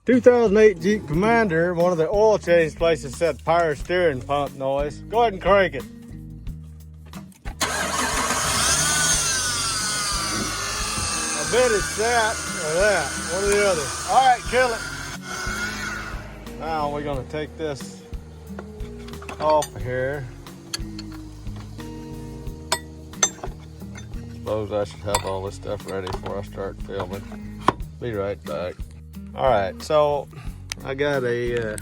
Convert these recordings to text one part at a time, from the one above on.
2008 Jeep Commander, one of the oil change places said power steering pump noise. Go ahead and crank it. I bet it's that or that, one or the other. All right, kill it. Now we're gonna take this off of here. Suppose I should have all this stuff ready before I start filming. Be right back. All right, so I got a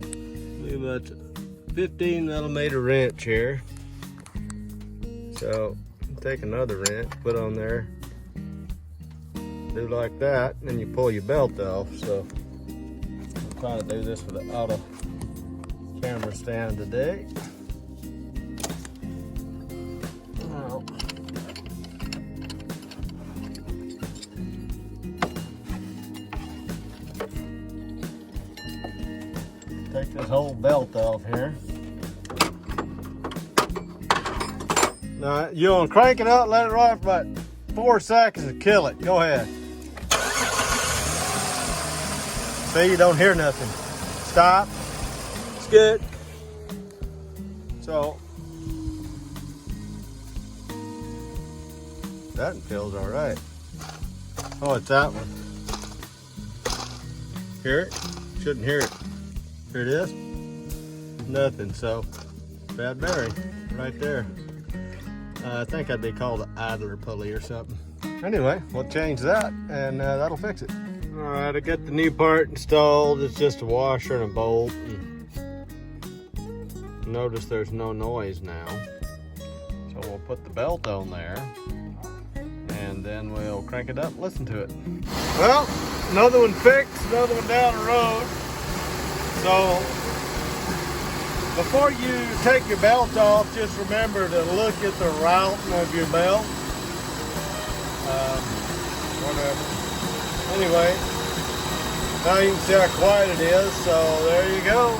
pretty much 15 millimeter wrench here. So take another wrench, put on there, do like that, and then you pull your belt off. So I'm trying to do this without a camera stand today. Now, take this whole belt off here. Now you want to crank it up, let it run for about 4 seconds and kill it. Go ahead. See, you don't hear nothing. Stop. It's good. So that feels all right. Oh, it's that one. Hear it? Shouldn't hear it. Here it is. Nothing. So bad bearing right there. I think that'd be called an idler pulley or something. Anyway, we'll change that and that'll fix it. All right, I got the new part installed. It's just a washer and a bolt. Notice there's no noise now. So we'll put the belt on there and then we'll crank it up and listen to it. Well, another one fixed, another one down the road. So before you take your belt off, just remember to look at the routing of your belt. Whatever. Anyway, now you can see how quiet it is, so there you go.